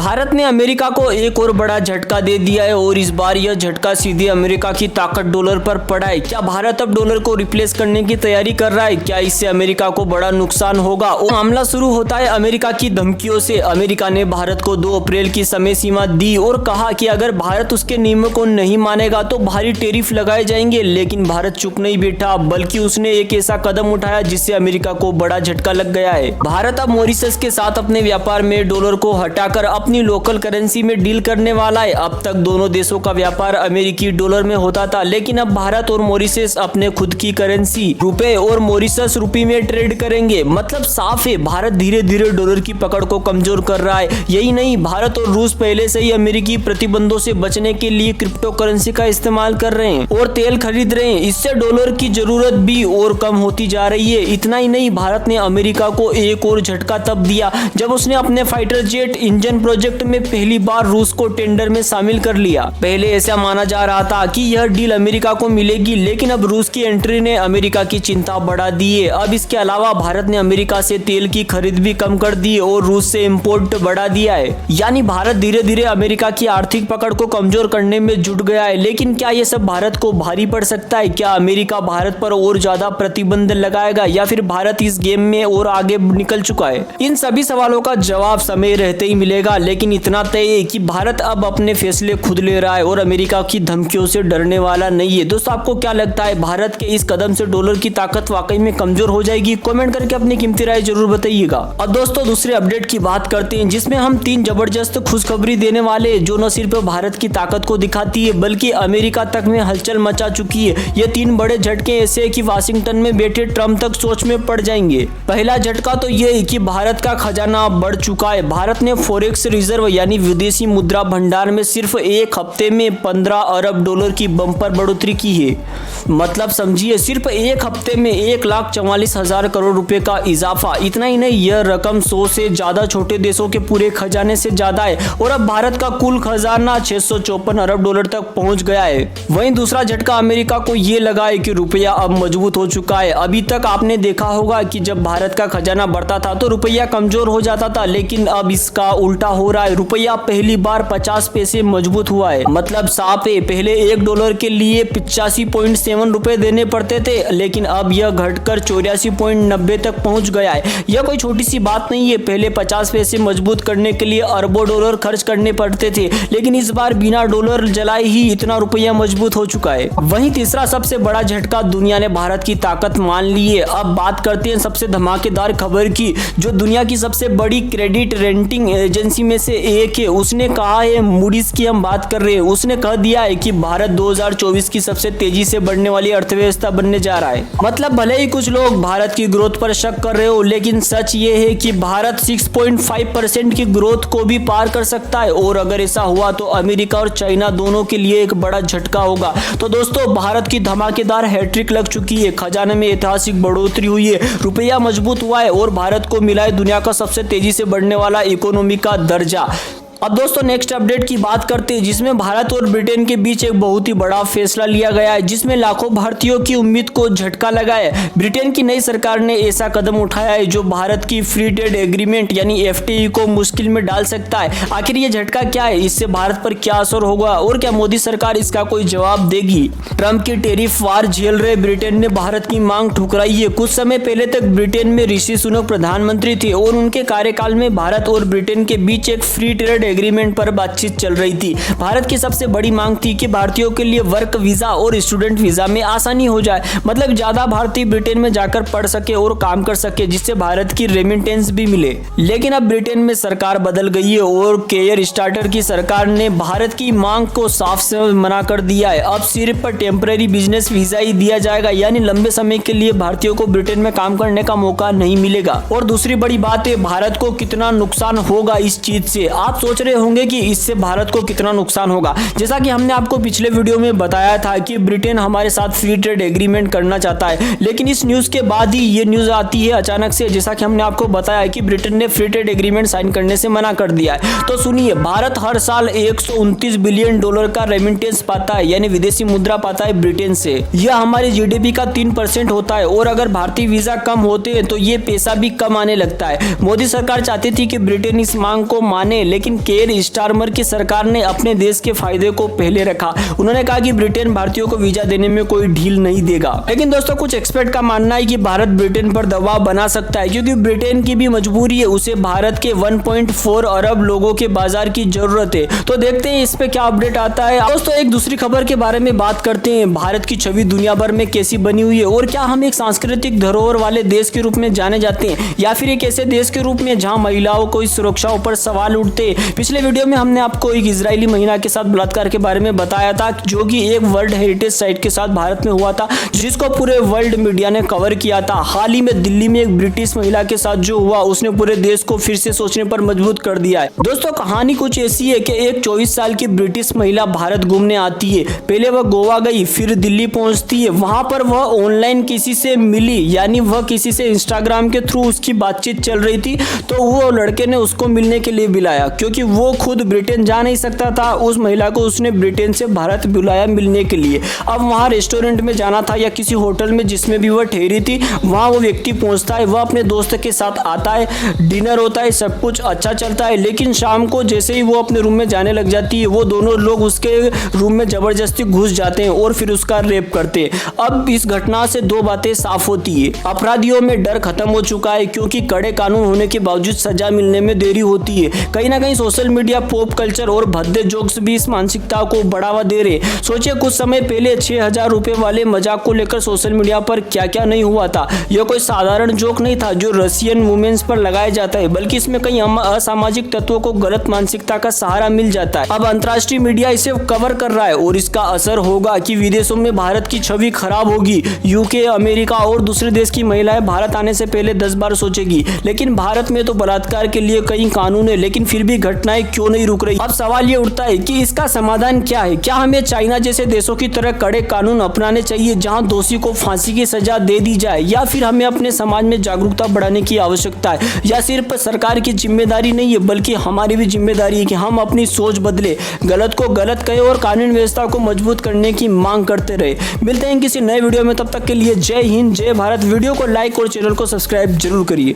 भारत ने अमेरिका को एक और बड़ा झटका दे दिया है और इस बार यह झटका सीधे अमेरिका की ताकत डॉलर पर पड़ा है। क्या भारत अब डॉलर को रिप्लेस करने की तैयारी कर रहा है? क्या इससे अमेरिका को बड़ा नुकसान होगा? और मामला शुरू होता है अमेरिका की धमकियों से। अमेरिका ने भारत को 2 अप्रैल की समय सीमा दी और कहा कि अगर भारत उसके नियमों को नहीं मानेगा तो भारी टैरिफ लगाए जाएंगे। लेकिन भारत चुप नहीं बैठा, बल्कि उसने एक ऐसा कदम उठाया जिससे अमेरिका को बड़ा झटका लग गया है। भारत अब मॉरिशस के साथ अपने व्यापार में डॉलर को हटाकर अपनी लोकल करेंसी में डील करने वाला है। अब तक दोनों देशों का व्यापार अमेरिकी डॉलर में होता था, लेकिन अब भारत और मॉरिशस अपने खुद की करेंसी रुपए और मॉरिशस रुपये में ट्रेड करेंगे। मतलब साफ है, भारत धीरे धीरे डॉलर की पकड़ को कमजोर कर रहा है। यही नहीं, भारत और रूस पहले से ही अमेरिकी प्रतिबंधों से बचने के लिए क्रिप्टो करेंसी का इस्तेमाल कर रहे हैं और तेल खरीद रहे हैं। इससे डॉलर की जरूरत भी और कम होती जा रही है। इतना ही नहीं, भारत ने अमेरिका को एक और झटका तब दिया जब उसने अपने फाइटर जेट इंजन प्रोजेक्ट में पहली बार रूस को टेंडर में शामिल कर लिया। पहले ऐसा माना जा रहा था कि यह डील अमेरिका को मिलेगी, लेकिन अब रूस की एंट्री ने अमेरिका की चिंता बढ़ा दी है। अब इसके अलावा भारत ने अमेरिका से तेल की खरीद भी कम कर दी और रूस से इंपोर्ट बढ़ा दिया है। यानी भारत धीरे धीरे अमेरिका की आर्थिक पकड़ को कमजोर करने में जुट गया है। लेकिन क्या यह सब भारत को भारी पड़ सकता है? क्या अमेरिका भारत पर और ज्यादा प्रतिबंध लगाएगा या फिर भारत इस गेम में और आगे निकल चुका है? इन सभी सवालों का जवाब समय रहते ही मिलेगा, लेकिन इतना तय है कि भारत अब अपने फैसले खुद ले रहा है और अमेरिका की धमकियों से डरने वाला नहीं है। दोस्तों, आपको क्या लगता है, भारत के इस कदम से डॉलर की ताकत वाकई में कमजोर हो जाएगी? कमेंट करके अपनी कीमती राय जरूर बताइएगा। और दोस्तों, दूसरे अपडेट की बात करते हैं, जिसमें हम 3 जबरदस्त खुशखबरी देने वाले, जो न सिर्फ भारत की ताकत को दिखाती है बल्कि अमेरिका तक में हलचल मचा चुकी है। ये 3 बड़े झटके ऐसे है कि वाशिंगटन में बैठे ट्रम्प तक सोच में पड़ जाएंगे। पहला झटका तो ये है कि भारत का खजाना बढ़ चुका है। भारत ने फॉरेक्स रिजर्व यानी विदेशी मुद्रा भंडार में सिर्फ एक हफ्ते में 15 अरब डॉलर की बम्पर बढ़ोतरी की है। मतलब समझिए, सिर्फ एक हफ्ते में 1,44,000 करोड़ रुपए का इजाफा। इतना ही नहीं, यह रकम 100 से ज्यादा छोटे देशों के पूरे खजाने से ज्यादा है और अब भारत का कुल खजाना 654 अरब डॉलर तक पहुंच गया है। वहीं दूसरा झटका अमेरिका को ये लगा है कि रुपया अब मजबूत हो चुका है। अभी तक आपने देखा होगा कि जब भारत का खजाना बढ़ता था तो रुपया कमजोर हो जाता था, लेकिन अब इसका उल्टा हो रहा है। रुपया पहली बार 50 पैसे मजबूत हुआ है। मतलब साफ है, पहले $1 के लिए 85.7 रुपए देने पड़ते थे, लेकिन अब यह घटकर 84.90 तक पहुंच गया है। यह कोई छोटी सी बात नहीं है। पहले 50 पैसे मजबूत करने के लिए अरबों डॉलर खर्च करने पड़ते थे, लेकिन इस बार बिना डॉलर जलाए ही इतना रुपया मजबूत हो चुका है। वहीं तीसरा सबसे बड़ा झटका, दुनिया ने भारत की ताकत मान ली है। अब बात करते हैं सबसे धमाकेदार खबर की, जो दुनिया की सबसे बड़ी क्रेडिट रेटिंग एजेंसी में से एक है। उसने कहा है, मूडीज की हम बात कर रहे हैं, उसने कह दिया है कि भारत 2024 की सबसे तेजी से बढ़ने वाली अर्थव्यवस्था बनने जा रहा है। मतलब भले ही कुछ लोग भारत की ग्रोथ पर शक कर रहे हो, लेकिन सच ये है कि भारत 6.5% की ग्रोथ को भी पार कर सकता है। और अगर ऐसा हुआ तो अमेरिका और चाइना दोनों के लिए एक बड़ा झटका होगा। तो दोस्तों, भारत की धमाकेदार हैट्रिक लग चुकी है, खजाने में ऐतिहासिक बढ़ोतरी हुई है, रुपया मजबूत हुआ है और भारत को मिला है दुनिया का सबसे तेजी से बढ़ने वाला इकोनॉमी का दर्जा। अब दोस्तों, नेक्स्ट अपडेट की बात करते हैं, जिसमें भारत और ब्रिटेन के बीच एक बहुत ही बड़ा फैसला लिया गया है, जिसमें लाखों भारतीयों की उम्मीद को झटका लगा है। ब्रिटेन की नई सरकार ने ऐसा कदम उठाया है जो भारत की फ्री ट्रेड एग्रीमेंट यानी FTA को मुश्किल में डाल सकता है। आखिर ये झटका क्या है? इससे भारत पर क्या असर होगा और क्या मोदी सरकार इसका कोई जवाब देगी? ट्रम्प की टैरिफ वार झेल रहे ब्रिटेन ने भारत की मांग ठुकराई है। कुछ समय पहले तक ब्रिटेन में ऋषि सुनक प्रधानमंत्री थे और उनके कार्यकाल में भारत और ब्रिटेन के बीच एक फ्री ट्रेड एग्रीमेंट पर बातचीत चल रही थी। भारत की सबसे बड़ी मांग थी कि भारतीयों के लिए वर्क वीजा और स्टूडेंट वीजा में आसानी हो जाए। मतलब ज्यादा भारतीय ब्रिटेन में जाकर पढ़ सके और काम कर सके, जिससे भारत की रेमिटेंस भी मिले। लेकिन अब ब्रिटेन में सरकार बदल गई है और केयर स्टार्टर की सरकार ने भारत की मांग को साफ से मना कर दिया है। अब सिर्फ टेम्पररी बिजनेस वीजा ही दिया जाएगा, यानी लंबे समय के लिए भारतीयों को ब्रिटेन में काम करने का मौका नहीं मिलेगा। और दूसरी बड़ी बात है, भारत को कितना नुकसान होगा इस चीज से। आप सोच रहे होंगे कि इससे भारत को कितना नुकसान होगा। जैसा कि हमने आपको पिछले वीडियो में बताया था कि ब्रिटेन हमारे साथ फ्री ट्रेड एग्रीमेंट करना चाहता है, लेकिन इस न्यूज के बाद ही ये न्यूज आती है अचानक से, जैसा कि हमने आपको बताया कि ब्रिटेन ने फ्री ट्रेड एग्रीमेंट साइन करने से मना कर दिया है। तो सुनिए, भारत हर साल 129 बिलियन डॉलर का रेमिटेंस पाता है, यानी विदेशी मुद्रा पाता है ब्रिटेन से। यह हमारी GDP का 3% होता है और अगर भारतीय वीजा कम होते हैं तो ये पैसा भी कम आने लगता है। मोदी सरकार चाहती थी कि ब्रिटेन इस मांग को माने, लेकिन केयर स्टारमर की सरकार ने अपने देश के फायदे को पहले रखा। उन्होंने कहा कि ब्रिटेन भारतीयों को वीजा देने में कोई ढील नहीं देगा। लेकिन दोस्तों कुछ एक्सपर्ट का मानना है कि भारत ब्रिटेन पर दबाव बना सकता है, क्योंकि ब्रिटेन की भी मजबूरी है, उसे भारत के 1.4 अरब लोगों के बाजार की जरूरत है। तो देखते हैं इस पे क्या अपडेट आता है। दोस्तों एक दूसरी खबर के बारे में बात करते हैं। भारत की छवि दुनिया भर में कैसी बनी हुई है और क्या हम एक सांस्कृतिक धरोहर वाले देश के रूप में जाने जाते हैं या फिर एक ऐसे देश के रूप में जहां महिलाओं को इस सुरक्षा पर सवाल उठते हैं। पिछले वीडियो में हमने आपको एक इजरायली महिला के साथ बलात्कार के बारे में बताया था, जो कि एक वर्ल्ड हेरिटेज साइट के साथ भारत में हुआ था, जिसको पूरे वर्ल्ड मीडिया ने कवर किया था। हाल ही में दिल्ली में एक ब्रिटिश महिला के साथ जो हुआ उसने पूरे देश को फिर से सोचने पर मजबूर कर दिया है। दोस्तों कहानी कुछ ऐसी है कि एक 24 साल की ब्रिटिश महिला भारत घूमने आती है। पहले वह गोवा गई, फिर दिल्ली पहुंचती है। वहां पर वह ऑनलाइन किसी से मिली, यानी वह किसी से इंस्टाग्राम के थ्रू उसकी बातचीत चल रही थी। तो वो लड़के ने उसको मिलने के लिए बुलाया, क्योंकि वो खुद ब्रिटेन जा नहीं सकता था। उस महिला को उसने ब्रिटेन से भारत बुलाया मिलने के लिए। अब वहां रेस्टोरेंट में जाना था या किसी होटल में जिसमें भी वह ठहरी थी, वहां वो व्यक्ति पहुंचता है। वह अपने दोस्त के साथ आता है, डिनर होता है, सब कुछ अच्छा चलता है। लेकिन शाम को जैसे ही वो अपने रूम में जाने लग जाती है, वो दोनों लोग उसके रूम में जबरदस्ती घुस जाते हैं और फिर उसका रेप करते हैं। अब इस घटना से दो बातें साफ होती है। अपराधियों में डर खत्म हो चुका है, क्योंकि कड़े कानून होने के बावजूद सजा मिलने में देरी होती है। कहीं ना कहीं सोशल मीडिया, पॉप कल्चर और भद्दे जोक्स भी इस मानसिकता को बढ़ावा दे रहे। सोचिए कुछ समय पहले 6000 रुपए वाले मजाक को लेकर सोशल मीडिया पर क्या क्या नहीं हुआ था। यह कोई साधारण जोक नहीं था जो रशियन वुमेन्स पर लगाया जाता है, बल्कि इसमें कई असामाजिक तत्वों को गलत मानसिकता का सहारा मिल जाता है। अब अंतर्राष्ट्रीय मीडिया इसे कवर कर रहा है और इसका असर होगा कि विदेशों में भारत की छवि खराब होगी। यूके, अमेरिका और दूसरे देश की महिलाएं भारत आने से पहले 10 बार सोचेगी। लेकिन भारत में तो बलात्कार के लिए कई कानून है, लेकिन फिर भी घटनाएं क्यों नहीं रुक रही। अब सवाल ये उठता है कि इसका समाधान क्या है। क्या हमें चाइना जैसे देशों की तरह कड़े कानून अपनाने चाहिए जहां दोषी को फांसी की सजा दे दी जाए, या फिर हमें अपने समाज में जागरूकता बढ़ाने की आवश्यकता है। या सिर्फ सरकार की जिम्मेदारी नहीं है, बल्कि हमारी भी जिम्मेदारी है कि हम अपनी सोच बदले, गलत को गलत कहे और कानून व्यवस्था को मजबूत करने की मांग करते रहे। मिलते हैं किसी नए वीडियो में, तब तक के लिए जय हिंद, जय भारत। वीडियो को लाइक और चैनल को सब्सक्राइब जरूर करिए।